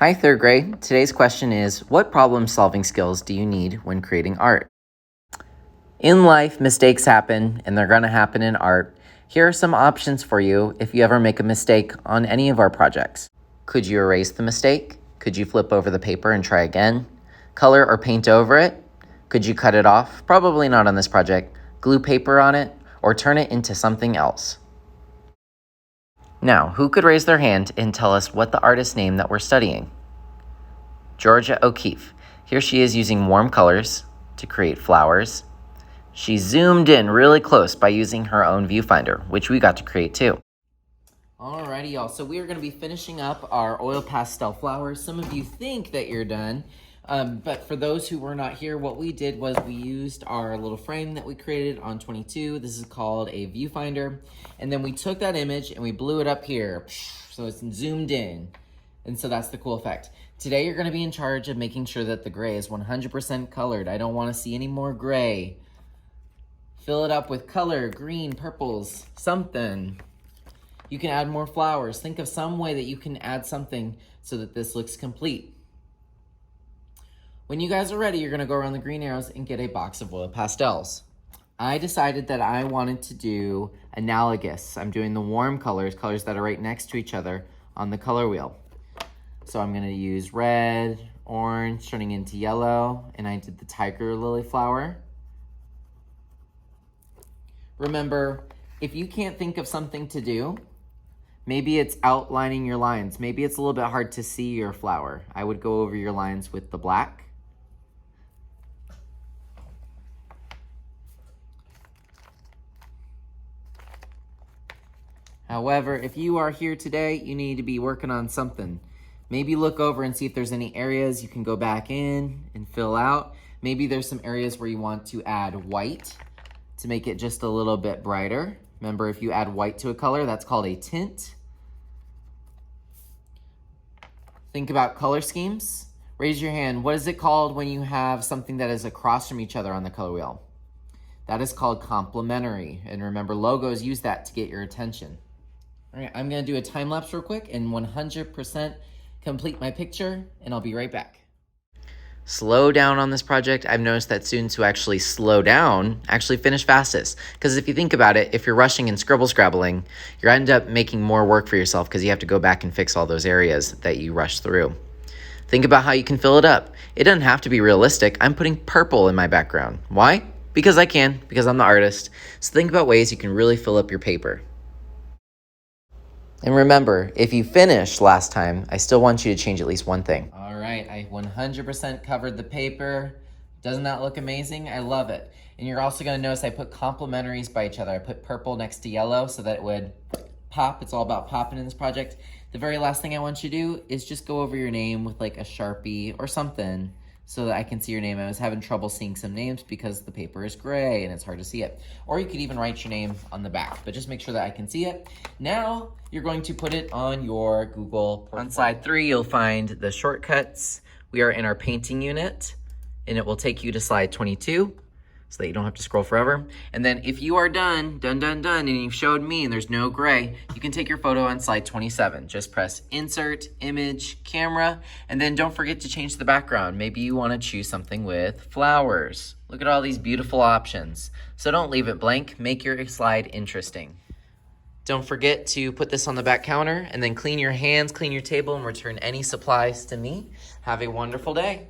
Hi, third grade. Today's question is, what problem-solving skills do you need when creating art? In life, mistakes happen, and they're going to happen in art. Here are some options for you if you ever make a mistake on any of our projects. Could you erase the mistake? Could you flip over the paper and try again? Color or paint over it? Could you cut it off? Probably not on this project. Glue paper on it, or turn it into something else. Now, who could raise their hand and tell us what the artist name that we're studying? Georgia O'Keeffe. Here she is using warm colors to create flowers. She zoomed in really close by using her own viewfinder, which we got to create too. Alrighty, y'all. So we are going to be finishing up our oil pastel flowers. Some of you think that you're done, but for those who were not here, what we did was we used our little frame that we created on 22. This is called a viewfinder. And then we took that image and we blew it up here. So it's zoomed in. And so that's the cool effect. Today, you're going to be in charge of making sure that the gray is 100% colored. I don't want to see any more gray. Fill it up with color, green, purples, something. You can add more flowers. Think of some way that you can add something so that this looks complete. When you guys are ready, you're going to go around the green arrows and get a box of oil pastels. I decided that I wanted to do analogous. I'm doing the warm colors, colors that are right next to each other on the color wheel. So I'm going to use red, orange, turning into yellow, and I did the tiger lily flower. Remember, if you can't think of something to do, maybe it's outlining your lines. Maybe it's a little bit hard to see your flower. I would go over your lines with the black. However, if you are here today, you need to be working on something. Maybe look over and see if there's any areas you can go back in and fill out. Maybe there's some areas where you want to add white to make it just a little bit brighter. Remember, if you add white to a color, that's called a tint. Think about color schemes. Raise your hand. What is it called when you have something that is across from each other on the color wheel? That is called complementary. And remember, logos use that to get your attention. All right, I'm gonna do a time lapse real quick and 100% complete my picture, and I'll be right back. Slow down on this project. I've noticed that students who actually slow down actually finish fastest. Because if you think about it, if you're rushing and scribbling, you end up making more work for yourself because you have to go back and fix all those areas that you rushed through. Think about how you can fill it up. It doesn't have to be realistic. I'm putting purple in my background. Why? Because I can, because I'm the artist. So think about ways you can really fill up your paper. And remember, if you finished last time, I still want you to change at least one thing. All right, I 100% covered the paper. Doesn't that look amazing? I love it. And you're also gonna notice I put complementaries by each other. I put purple next to yellow so that it would pop. It's all about popping in this project. The very last thing I want you to do is just go over your name with like a Sharpie or something so that I can see your name. I was having trouble seeing some names because the paper is gray and it's hard to see it. Or you could even write your name on the back, but just make sure that I can see it. Now, you're going to put it on your Google portfolio. On slide 3, you'll find the shortcuts. We are in our painting unit, and it will take you to slide 22 so that you don't have to scroll forever. And then if you are done, and you've showed me and there's no gray, you can take your photo on slide 27. Just press Insert, Image, Camera, and then don't forget to change the background. Maybe you want to choose something with flowers. Look at all these beautiful options. So don't leave it blank. Make your slide interesting. Don't forget to put this on the back counter and then clean your hands, clean your table, and return any supplies to me. Have a wonderful day.